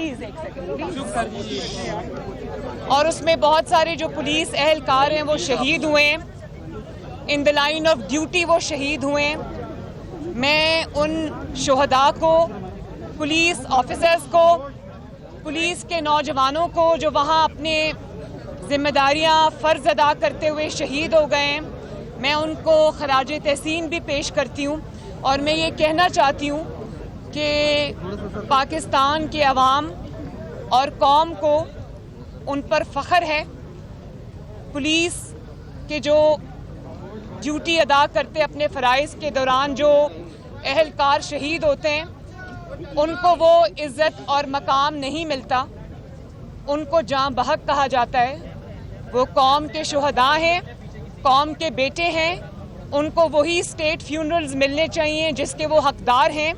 Please एक second और उसमें बहुत सारे जो पुलिस एहलकार हैं वो शहीद हुए हैं, in the line of duty वो शहीद हुए हैं। मैं उन शोहदा को, पुलिस ऑफिसर्स को, पुलिस के नौजवानों को जो वहाँ अपने जिम्मेदारियाँ फ़र्ज़ अदा करते हुए शहीद हो गए हैं, मैं उनको खराज तहसीन भी पेश करती हूँ। और मैं ये कहना चाहती हूँ कि पाकिस्तान के अवाम और कौम को उन पर फ़ख्र है। पुलिस के जो ड्यूटी अदा करते अपने फ़राइज़ के दौरान जो एहलकार शहीद होते हैं, उनको वो इज़्ज़त और मकाम नहीं मिलता, उनको जाँ बहक कहा जाता है। वो कौम के शोहदा हैं, कौम के बेटे हैं, उनको वही स्टेट फ्यूनरल्स मिलने चाहिए जिसके वो हकदार हैं।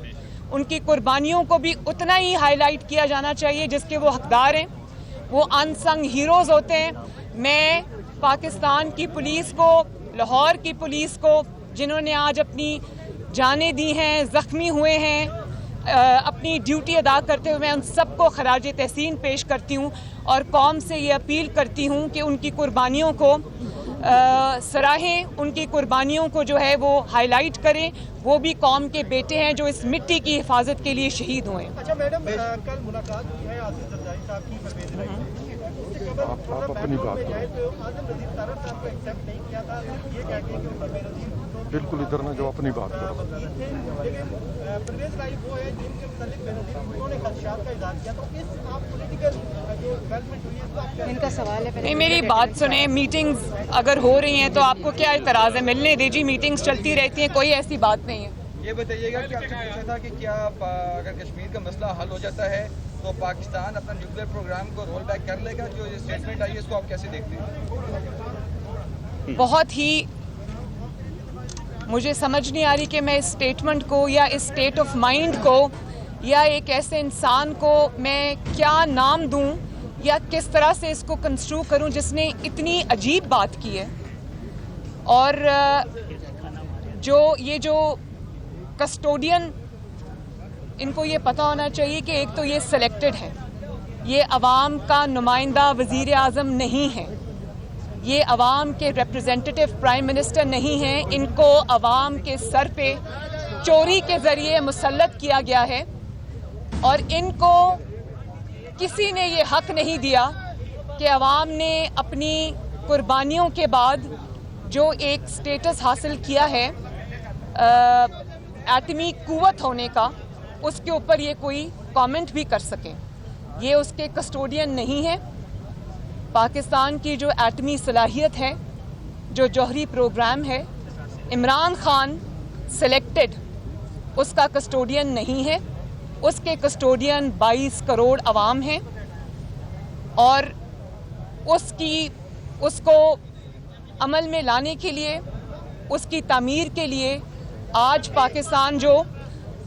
उनकी कुर्बानियों को भी उतना ही हाईलाइट किया जाना चाहिए जिसके वो हकदार हैं। वो अनसंग हीरोज़ होते हैं। मैं पाकिस्तान की पुलिस को, लाहौर की पुलिस को, जिन्होंने आज अपनी जानें दी हैं, ज़ख्मी हुए हैं, अपनी ड्यूटी अदा करते हुए, मैं उन सबको खराज तहसीन पेश करती हूँ और कौम से ये अपील करती हूँ कि उनकी कुर्बानियों को सराहें, उनकी कुर्बानियों को जो है वो हाईलाइट करें। वो भी कौम के बेटे हैं जो इस मिट्टी की हिफाजत के लिए शहीद हुए। अच्छा मैडम, कल मुलाकात हुई है आसिफ जरदारी साहब की, परवेज़ इलाही आप अपनी बात तो आज़म नज़ीर तारड़ साहब को एक्सेप्ट नहीं किया था, ये कह के कि परवेज़ नज़ीर बिल्कुल इधर ना जो अपनी बात करो। परवेज़ इलाही वो है जिनके मुतालिक बेनज़ीर उन्होंने खदशात का इज़हार किया, तो इस आप पॉलिटिकल जो डेवलपमेंट हुई है इसको आप इनका सवाल है। नहीं, मेरी बात सुने। मीटिंग्स अगर हो रही हैं तो आपको क्या इतराज़ है? मिलने दीजिए, मीटिंग्स चलती रहती हैं, कोई ऐसी बात नहीं है। ये बताइएगा कि आपने पूछा था कि क्या अगर कश्मीर का मसला हल हो जाता है तो पाकिस्तान अपना न्यूक्लियर प्रोग्राम को रोल बैक कर लेगा? जो ये स्टेटमेंट आई है इसको आप कैसे देखते हैं? बहुत ही मुझे समझ नहीं आ रही कि मैं इस स्टेटमेंट को या इस स्टेट ऑफ माइंड को या एक ऐसे इंसान को मैं क्या नाम दूं या किस तरह से इसको कंस्ट्रू करूं जिसने इतनी अजीब बात की है। और जो कस्टोडियन, इनको ये पता होना चाहिए कि एक तो ये सिलेक्टेड है, ये अवाम का नुमाइंदा वज़ीर आज़म नहीं है, ये अवाम के रिप्रेजेंटेटिव प्राइम मिनिस्टर नहीं हैं। इनको अवाम के सर पे चोरी के ज़रिए मुसल्लत किया गया है और इनको किसी ने ये हक नहीं दिया कि अवाम ने अपनी कुर्बानियों के बाद जो एक स्टेटस हासिल किया है एटमी कुव्वत होने का, उसके ऊपर ये कोई कमेंट भी कर सके। ये उसके कस्टोडियन नहीं है। पाकिस्तान की जो एटमी सलाहियत है, जो जौहरी प्रोग्राम है, इमरान खान सिलेक्टेड उसका कस्टोडियन नहीं है। उसके कस्टोडियन 22 करोड़ अवाम हैं और उसको अमल में लाने के लिए, उसकी तामीर के लिए आज पाकिस्तान जो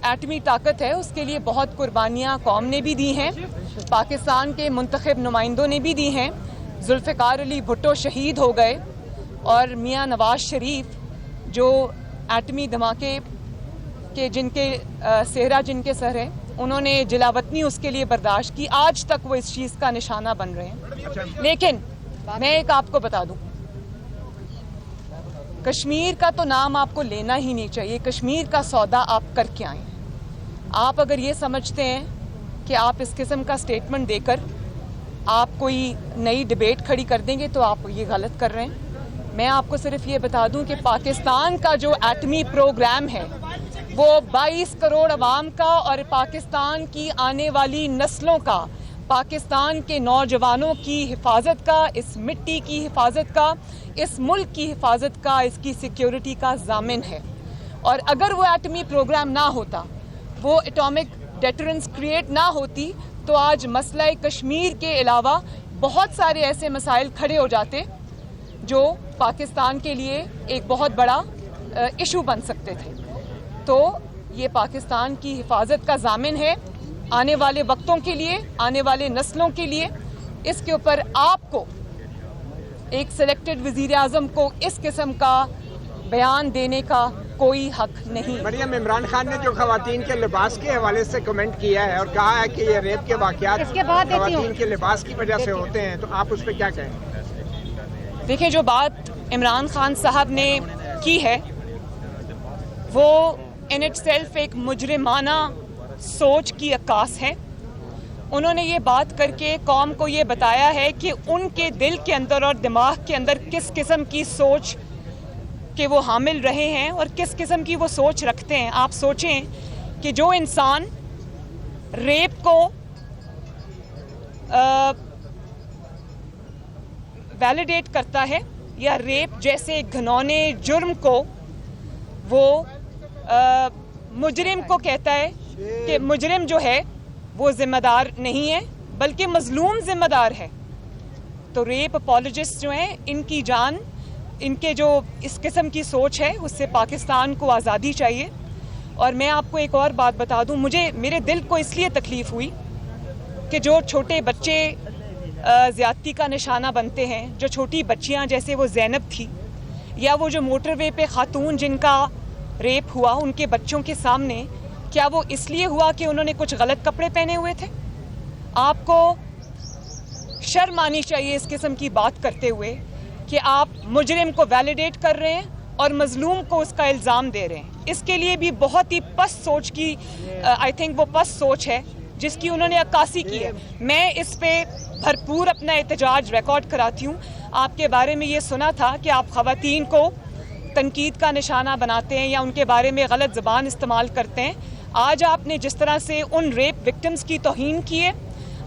एटमी ताकत है उसके लिए बहुत कुर्बानियाँ कौम ने भी दी हैं, पाकिस्तान के मुंतखब नुमाइंदों ने भी दी हैं। जुल्फ़िकार अली भुट्टो शहीद हो गए और मियाँ नवाज शरीफ जो एटमी धमाके के जिनके सेहरा जिनके सर है, उन्होंने जिलावतनी उसके लिए बर्दाश्त की। आज तक वो इस चीज़ का निशाना बन रहे हैं। लेकिन मैं एक आपको बता दूं, कश्मीर का तो नाम आपको लेना ही नहीं चाहिए। कश्मीर का सौदा आप करके आए। आप अगर ये समझते हैं कि आप इस किस्म का स्टेटमेंट देकर आप कोई नई डिबेट खड़ी कर देंगे तो आप ये गलत कर रहे हैं। मैं आपको सिर्फ ये बता दूं कि पाकिस्तान का जो एटमी प्रोग्राम है वो 22 करोड़ अवाम का और पाकिस्तान की आने वाली नस्लों का, पाकिस्तान के नौजवानों की हिफाजत का, इस मिट्टी की हिफाजत का, इस मुल्क की हिफाजत का, इसकी सिक्योरिटी का ज़ामिन है। और अगर वो एटमी प्रोग्राम ना होता, वो एटॉमिक डेटरेंस क्रिएट ना होती, तो आज मसला कश्मीर के अलावा बहुत सारे ऐसे मसाइल खड़े हो जाते जो पाकिस्तान के लिए एक बहुत बड़ा इशू बन सकते थे। तो ये पाकिस्तान की हिफाजत का ज़ामिन है आने वाले वक्तों के लिए, आने वाले नस्लों के लिए। इसके ऊपर आपको एक सिलेक्टेड वज़ीर आज़म को इस किस्म का बयान देने का कोई हक नहीं। मरियम, इमरान खान ने जो खवातीन के लिबास के हवाले से कमेंट किया है और कहा है कि ये रेप के वाक़यात खवातीन के लिबास की वजह से होते हैं, तो आप उस पर क्या कहें? देखिए, जो बात इमरान खान साहब ने की है वो इन इटसेल्फ एक मुजरिमाना सोच की अक्कास है। उन्होंने ये बात करके कौम को ये बताया है कि उनके दिल के अंदर और दिमाग के अंदर किस किस्म की सोच के वो हामिल रहे हैं और किस किस्म की वो सोच रखते हैं। आप सोचें कि जो इंसान रेप को वैलिडेट करता है या रेप जैसे घिनौने जुर्म को वो मुजरिम को कहता है कि मुजरिम जो है वो जिम्मेदार नहीं है बल्कि मजलूम जिम्मेदार है, तो रेप अपॉलोजिस्ट जो हैं इनकी जान, इनके जो इस किस्म की सोच है उससे पाकिस्तान को आज़ादी चाहिए। और मैं आपको एक और बात बता दूं, मेरे दिल को इसलिए तकलीफ़ हुई कि जो छोटे बच्चे ज़्यादती का निशाना बनते हैं, जो छोटी बच्चियां जैसे वो ज़ैनब थी, या वो जो मोटरवे पे खातून जिनका रेप हुआ उनके बच्चों के सामने, क्या वो इसलिए हुआ कि उन्होंने कुछ गलत कपड़े पहने हुए थे? आपको शर्म आनी चाहिए इस किस्म की बात करते हुए कि आप मुजरिम को वैलिडेट कर रहे हैं और मजलूम को उसका इल्ज़ाम दे रहे हैं। इसके लिए भी बहुत ही पस्त सोच की आई थिंक वो पस्त सोच है जिसकी उन्होंने अक्कासी की है। मैं इस पे भरपूर अपना एहतजाज रिकॉर्ड कराती हूँ। आपके बारे में ये सुना था कि आप ख़वातीन को तनकीद का निशाना बनाते हैं या उनके बारे में गलत ज़बान इस्तेमाल करते हैं। आज आपने जिस तरह से उन रेप विक्टिम्स की तौहीन की है,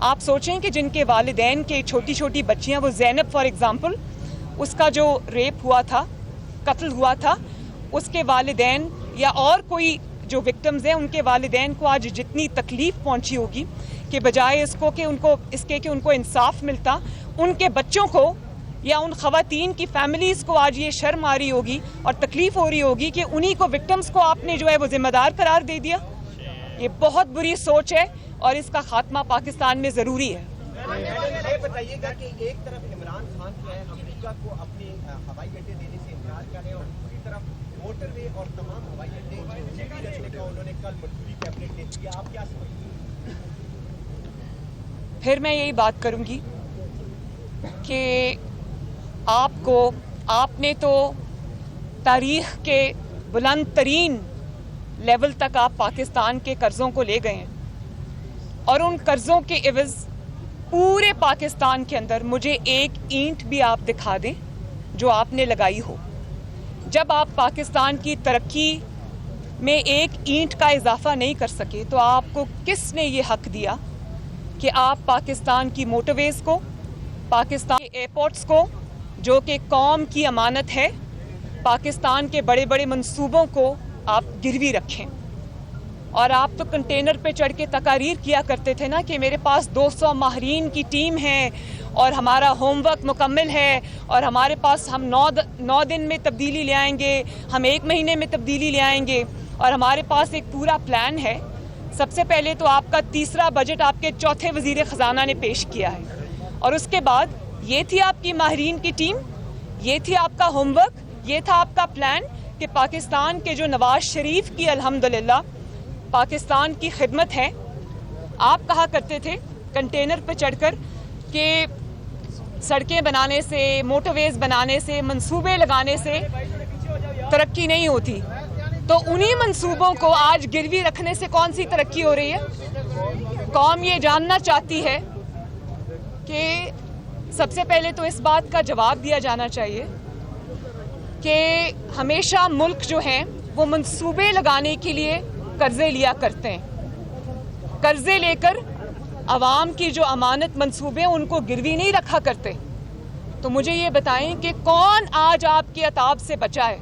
आप सोचें कि जिनके वालिदैन के छोटी छोटी बच्चियाँ, वो ज़ैनब फॉर एग्ज़ाम्पल, उसका जो रेप हुआ था, कत्ल हुआ था, उसके वालिदैन या और कोई जो विक्टिम्स हैं उनके वालिदैन को आज जितनी तकलीफ़ पहुंची होगी कि बजाय इसको कि उनको इंसाफ मिलता, उनके बच्चों को या उन ख़वातीन की फैमिलीज़ को आज ये शर्म आ रही होगी और तकलीफ़ हो रही होगी कि उन्हीं को विक्टिम्स को आपने जो है वो ज़िम्मेदार करार दे दिया। ये बहुत बुरी सोच है और इसका खात्मा पाकिस्तान में ज़रूरी है। ये बताइएगा कि एक तरफ इमरान खान जो है अमेरिका को अपने हवाई अड्डे देने से इनकार कर रहे हैं और दूसरी तरफ मोटरवे और तमाम हवाई अड्डे रखने का उन्होंने कल मंजूरी कैबिनेट ने दी। आप क्या समझते हैं? फिर मैं यही बात करूंगी कि आपने तो तारीख़ के बुलंद तरीन लेवल तक आप पाकिस्तान के कर्ज़ों को ले गए हैं और उन कर्ज़ों के इवज़ पूरे पाकिस्तान के अंदर मुझे एक ईंट भी आप दिखा दें जो आपने लगाई हो। जब आप पाकिस्तान की तरक्की में एक ईंट का इजाफा नहीं कर सके तो आपको किसने ये हक दिया कि आप पाकिस्तान की मोटरवेज़ को, पाकिस्तान के एयरपोर्ट्स को जो कि कौम की अमानत है, पाकिस्तान के बड़े बड़े मंसूबों को आप गिरवी रखें? और आप तो कंटेनर पे चढ़ के तकारीर किया करते थे ना कि मेरे पास 200 माहरीन की टीम है और हमारा होमवर्क मुकम्मल है और हमारे पास हम 9 दिन में तब्दीली ले आएंगे, हम 1 महीने में तब्दीली ले आएंगे और हमारे पास एक पूरा प्लान है। सबसे पहले तो आपका तीसरा बजट आपके चौथे वज़ीर ख़जाना ने पेश किया है और उसके बाद ये थी आपकी माहरीन की टीम, ये थी आपका होमवर्क, ये था आपका प्लान कि पाकिस्तान के जो नवाज शरीफ की अल्हम्दुलिल्लाह पाकिस्तान की खिदमत है। आप कहा करते थे कंटेनर पर चढ़कर कि सड़कें बनाने से, मोटरवेज़ बनाने से, मंसूबे लगाने से तरक्की नहीं होती, तो उन्हीं मंसूबों को आज गिरवी रखने से कौन सी तरक्की हो रही है? कौम ये जानना चाहती है कि सबसे पहले तो इस बात का जवाब दिया जाना चाहिए कि हमेशा मुल्क जो हैं वो मंसूबे लगाने के लिए कर्ज़े लिया करते हैं। कर्ज़े लेकर आवाम की जो अमानत मंसूबे हैं उनको गिरवी नहीं रखा करते। तो मुझे ये बताएं कि कौन आज आपके अताब से बचा है?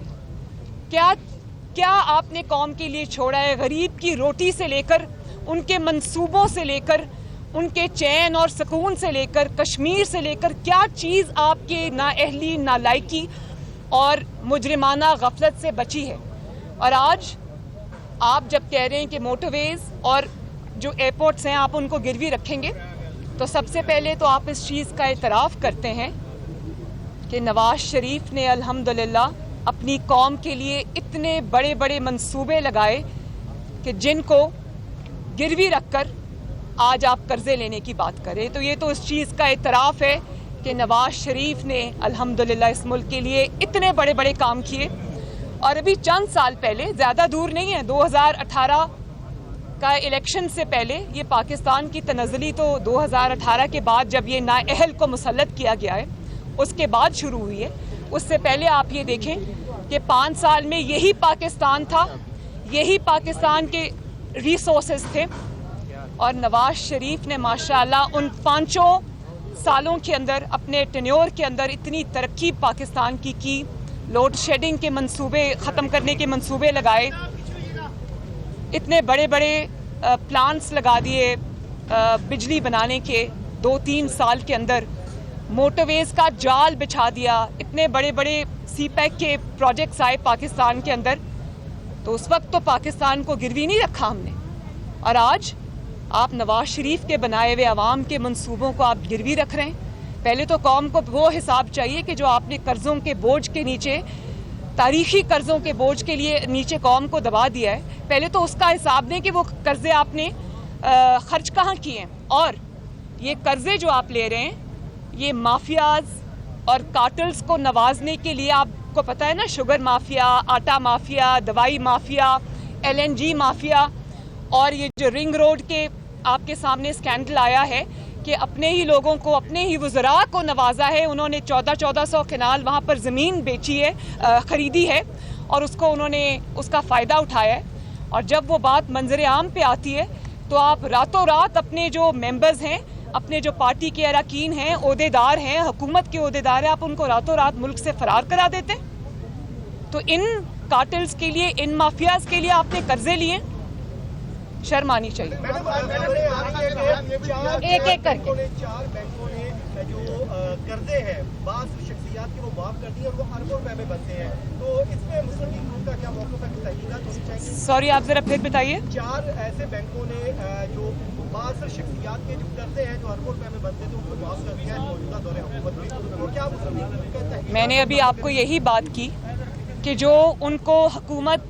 क्या आपने कौम के लिए छोड़ा है? गरीब की रोटी से लेकर, उनके मंसूबों से लेकर, उनके चैन और सुकून से लेकर, कश्मीर से लेकर, क्या चीज़ आपके नाअहली, नालायकी और मुजरिमाना गफलत से बची है? और आज आप जब कह रहे हैं कि मोटरवेज़ और जो एयरपोर्ट्स हैं आप उनको गिरवी रखेंगे, तो सबसे पहले तो आप इस चीज़ का एतराफ़ करते हैं कि नवाज शरीफ ने अल्हम्दुलिल्लाह अपनी कौम के लिए इतने बड़े बड़े मंसूबे लगाए कि जिनको गिरवी रखकर आज आप कर्जे लेने की बात करें। तो ये तो इस चीज़ का इतराफ़ है कि नवाज शरीफ ने अल्हम्दुलिल्लाह इस मुल्क के लिए इतने बड़े बड़े काम किए। और अभी चंद साल पहले, ज़्यादा दूर नहीं है, 2018 का इलेक्शन से पहले, ये पाकिस्तान की तनज़्ज़ुली तो 2018 के बाद जब ये नाअहल को मुसल्लत किया गया है उसके बाद शुरू हुई है। उससे पहले आप ये देखें कि 5 साल में यही पाकिस्तान था, यही पाकिस्तान के रिसोर्सेज थे। और नवाज शरीफ ने माशाअल्लाह उन 5 सालों के अंदर, अपने टेन्योर के अंदर इतनी तरक्की पाकिस्तान की लोड शेडिंग के मंसूबे ख़त्म करने के मंसूबे लगाए, इतने बड़े बड़े प्लांट्स लगा दिए बिजली बनाने के 2-3 साल के अंदर, मोटरवेज़ का जाल बिछा दिया, इतने बड़े बड़े सीपैक के प्रोजेक्ट्स आए पाकिस्तान के अंदर। तो उस वक्त तो पाकिस्तान को गिरवी नहीं रखा हमने, और आज आप नवाज शरीफ के बनाए हुए अवाम के मंसूबों को आप गिरवी रख रहे हैं। पहले तो कौम को वो हिसाब चाहिए कि जो आपने कर्ज़ों के बोझ के नीचे, तारीखी कर्ज़ों के बोझ के लिए नीचे कौम को दबा दिया है, पहले तो उसका हिसाब दें कि वो कर्ज़े आपने खर्च कहाँ किए हैं। और ये कर्ज़े जो आप ले रहे हैं, ये माफियाज और कार्टल्स को नवाजने के लिए, आपको पता है ना, शुगर माफिया, आटा माफिया, दवाई माफिया, LNG माफिया, और ये जो रिंग रोड के आपके सामने स्कैंडल आया है कि अपने ही लोगों को, अपने ही वज़रा को नवाजा है। उन्होंने 1400 कनाल वहाँ पर ज़मीन बेची है, ख़रीदी है, और उसको उन्होंने उसका फ़ायदा उठाया है। और जब वो बात मंजर आम पे आती है तो आप रातों रात अपने जो मेंबर्स हैं, अपने जो पार्टी के अरकान हैं, ओहदेदार हैं, हुकूमत के ओहदेदार हैं, आप उनको रातों रात मुल्क से फ़रार करा देते हैं। तो इन कार्टल्स के लिए, इन माफियाज के लिए आपने कर्जे लिए, शर्म आनी चाहिए। एक एक करके 4 बैंकों ने जो कर्जे हैं बास शख्सियात के वो माफ कर दिए और वो अरबों रुपए में बनते हैं। तो इसमें मुस्लिम लीग नून का क्या मौक़िफ़ है, बताइएगा। तो सॉरी, आप जरा फिर बताइए। 4 ऐसे बैंकों ने जो बास शख्सियात के जो कर्जे हैं जो अरबों रुपए में बनते थे उनको माफ कर दिया है मौजूदा दौरे हुकूमत में। तो क्या मुस्लिम लीग नून का तहरीक? मैंने अभी आपको यही बात की कि जो उनको हुकूमत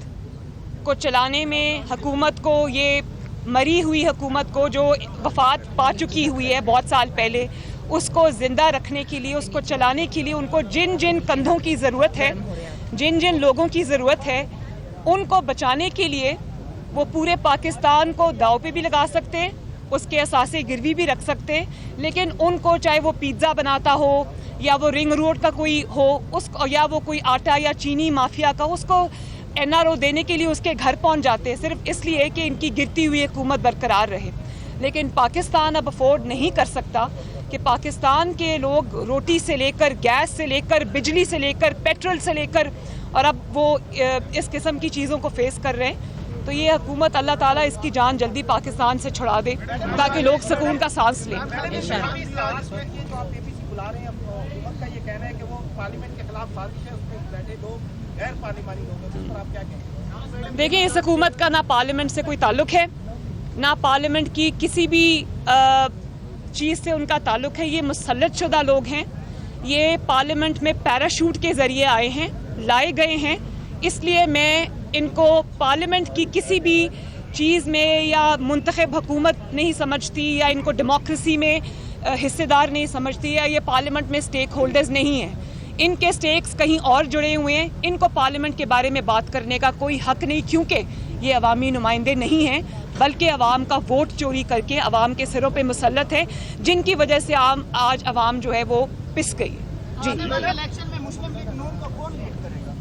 को चलाने में, हुकूमत को, ये मरी हुई हुकूमत को जो वफात पा चुकी हुई है बहुत साल पहले, उसको ज़िंदा रखने के लिए, उसको चलाने के लिए उनको जिन जिन कंधों की ज़रूरत है, जिन जिन लोगों की ज़रूरत है, उनको बचाने के लिए वो पूरे पाकिस्तान को दाव पे भी लगा सकते हैं, उसके असासे गिरवी भी रख सकते हैं। लेकिन उनको, चाहे वो पिज़्ज़ा बनाता हो या वो रिंग रोड का कोई हो, उसको, या वो कोई आटा या चीनी माफिया का, उसको NRO देने के लिए उसके घर पहुंच जाते हैं, सिर्फ इसलिए कि इनकी गिरती हुई हुकूमत बरकरार रहे। लेकिन पाकिस्तान अब अफोर्ड नहीं कर सकता कि पाकिस्तान के लोग रोटी से लेकर, गैस से लेकर, बिजली से लेकर, पेट्रोल से लेकर, और अब वो इस किस्म की चीज़ों को फेस कर रहे हैं। तो ये हुकूमत, अल्लाह ताला इसकी जान जल्दी पाकिस्तान से छुड़ा दे ताकि लोग सुकून का सांस लें। देखिए, इस हुकूमत का ना पार्लियामेंट से कोई ताल्लुक है, ना पार्लियामेंट की किसी भी चीज़ से उनका ताल्लुक है। ये मुसल्लत शुदा लोग हैं, ये पार्लियामेंट में पैराशूट के ज़रिए आए हैं, लाए गए हैं। इसलिए मैं इनको पार्लियामेंट की किसी भी चीज़ में या मुंतखब हुकूमत नहीं समझती, या इनको डेमोक्रेसी में हिस्सेदार नहीं समझती, या ये पार्लियामेंट में स्टेक होल्डर्स नहीं हैं। इनके स्टेक्स कहीं और जुड़े हुए हैं। इनको पार्लियामेंट के बारे में बात करने का कोई हक नहीं, क्योंकि ये अवामी नुमाइंदे नहीं हैं, बल्कि अवाम का वोट चोरी करके अवाम के सिरों पे मुसल्लत है, जिनकी वजह से आज अवाम जो है वो पिस गई है। जी, इलेक्शन में मुस्लिम लीग नून को कौन लीड करेगा?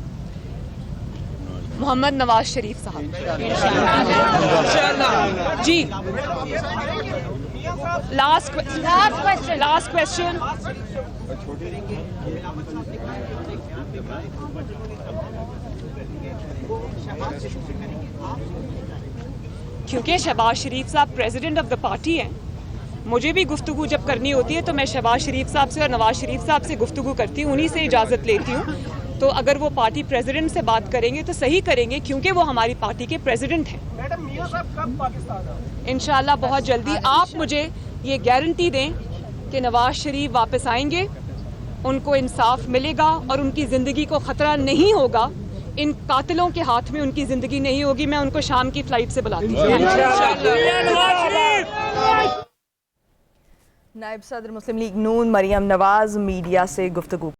मोहम्मद नवाज शरीफ साहब। जी, लास्ट क्वेश्चन। क्योंकि शहबाज शरीफ साहब प्रेसिडेंट ऑफ द पार्टी हैं, मुझे भी गुफ्तगू जब करनी होती है तो मैं शहबाज शरीफ साहब से और नवाज शरीफ साहब से गुफ्तगू करती हूँ, उन्हीं से इजाज़त लेती हूँ। तो अगर वो पार्टी प्रेसिडेंट से बात करेंगे तो सही करेंगे, क्योंकि वो हमारी पार्टी के प्रेसिडेंट हैं। मैडम, मियां साहब कब पाकिस्तान आए? इंशाल्लाह बहुत जल्दी। आप मुझे ये गारंटी दें कि नवाज शरीफ वापस आएंगे, उनको इंसाफ मिलेगा और उनकी ज़िंदगी को ख़तरा नहीं होगा। इन कातिलों के हाथ में उनकी ज़िंदगी नहीं होगी। मैं उनको शाम की फ़्लाइट से बुलाती हूँ। नायब सदर मुस्लिम लीग नून मरियम नवाज मीडिया से गुफ्तगू